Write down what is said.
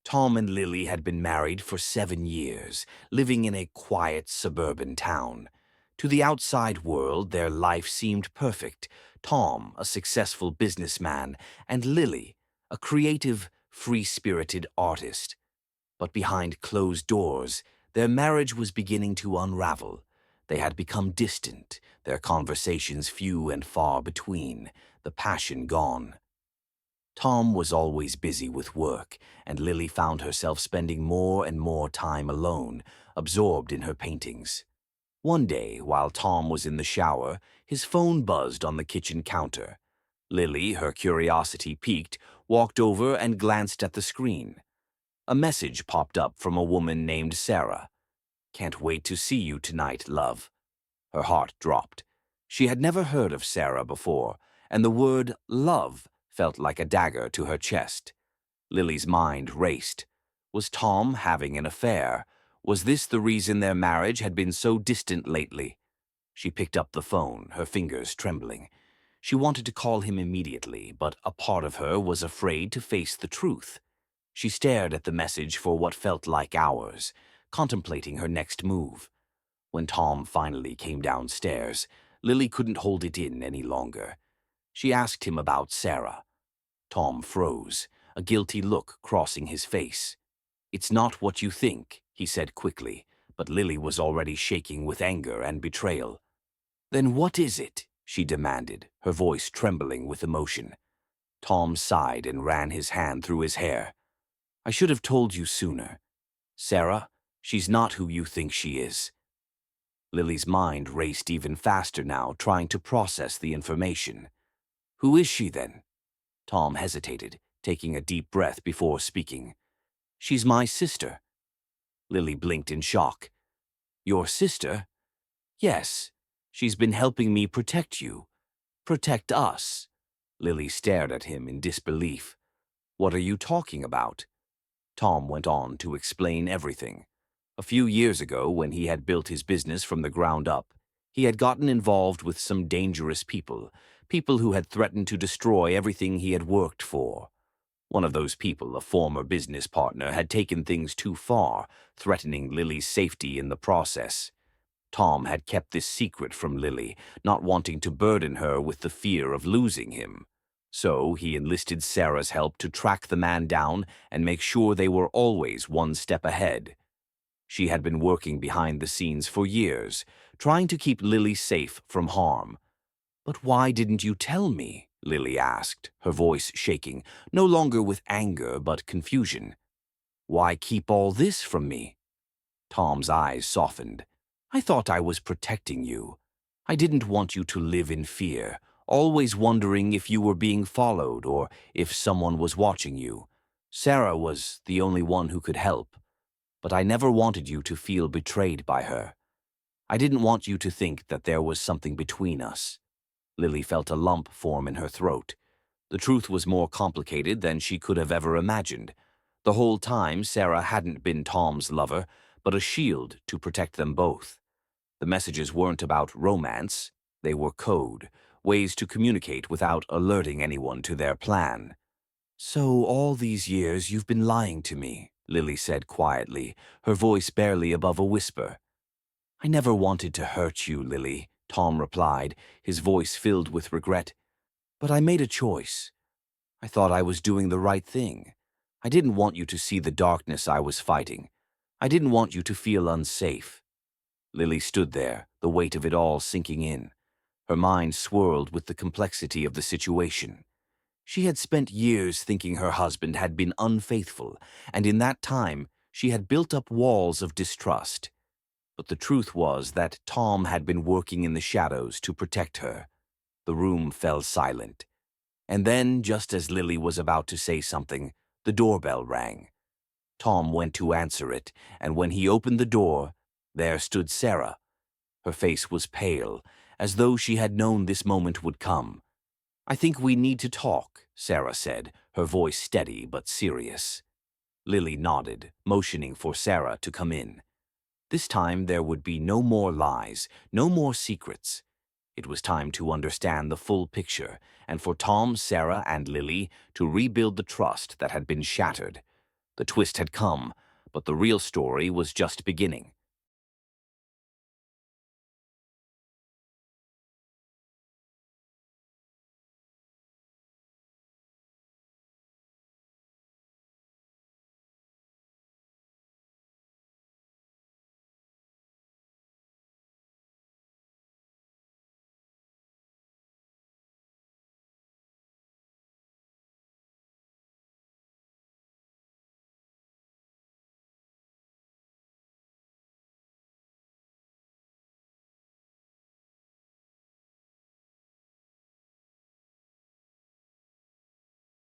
Tom and Lily had been married for 7 years, living in a quiet suburban town. To the outside world, their life seemed perfect. Tom, a successful businessman, and Lily, a creative, free-spirited artist. But behind closed doors, their marriage was beginning to unravel. They had become distant, their conversations few and far between, the passion gone. Tom was always busy with work, and Lily found herself spending more and more time alone, absorbed in her paintings. One day, while Tom was in the shower, his phone buzzed on the kitchen counter. Lily, her curiosity piqued, walked over and glanced at the screen. A message popped up from a woman named Sarah. "Can't wait to see you tonight, love." Her heart dropped. She had never heard of Sarah before, and the word love felt like a dagger to her chest. Lily's mind raced. Was Tom having an affair? Was this the reason their marriage had been so distant lately? She picked up the phone, her fingers trembling. She wanted to call him immediately, but a part of her was afraid to face the truth. She stared at the message for what felt like hours, contemplating her next move. When Tom finally came downstairs, Lily couldn't hold it in any longer. She asked him about Sarah. Tom froze, a guilty look crossing his face. "It's not what you think," he said quickly, but Lily was already shaking with anger and betrayal. "Then what is it?" she demanded, her voice trembling with emotion. Tom sighed and ran his hand through his hair. "I should have told you sooner. Sarah, she's not who you think she is." Lily's mind raced even faster now, trying to process the information. "Who is she, then?" Tom hesitated, taking a deep breath before speaking. "She's my sister." Lily blinked in shock. "Your sister?" "Yes. She's been helping me protect you. Protect us." Lily stared at him in disbelief. "What are you talking about?" Tom went on to explain everything. A few years ago, when he had built his business from the ground up, he had gotten involved with some dangerous people, people who had threatened to destroy everything he had worked for. One of those people, a former business partner, had taken things too far, threatening Lily's safety in the process. Tom had kept this secret from Lily, not wanting to burden her with the fear of losing him. So he enlisted Sarah's help to track the man down and make sure they were always one step ahead. She had been working behind the scenes for years, trying to keep Lily safe from harm. "But why didn't you tell me?" Lily asked, her voice shaking, no longer with anger but confusion. "Why keep all this from me?" Tom's eyes softened. "I thought I was protecting you. I didn't want you to live in fear, always wondering if you were being followed or if someone was watching you. Sarah was the only one who could help. But I never wanted you to feel betrayed by her. I didn't want you to think that there was something between us." Lily felt a lump form in her throat. The truth was more complicated than she could have ever imagined. The whole time, Sarah hadn't been Tom's lover, but a shield to protect them both. The messages weren't about romance. They were code, ways to communicate without alerting anyone to their plan. "So all these years you've been lying to me," Lily said quietly, her voice barely above a whisper. "I never wanted to hurt you, Lily," Tom replied, his voice filled with regret. "But I made a choice. I thought I was doing the right thing. I didn't want you to see the darkness I was fighting. I didn't want you to feel unsafe." Lily stood there, the weight of it all sinking in. Her mind swirled with the complexity of the situation. She had spent years thinking her husband had been unfaithful, and in that time she had built up walls of distrust. But the truth was that Tom had been working in the shadows to protect her. The room fell silent. And then, just as Lily was about to say something, the doorbell rang. Tom went to answer it, and when he opened the door, there stood Sarah. Her face was pale, as though she had known this moment would come. "I think we need to talk," Sarah said, her voice steady but serious. Lily nodded, motioning for Sarah to come in. This time there would be no more lies, no more secrets. It was time to understand the full picture, and for Tom, Sarah, and Lily to rebuild the trust that had been shattered. The twist had come, but the real story was just beginning.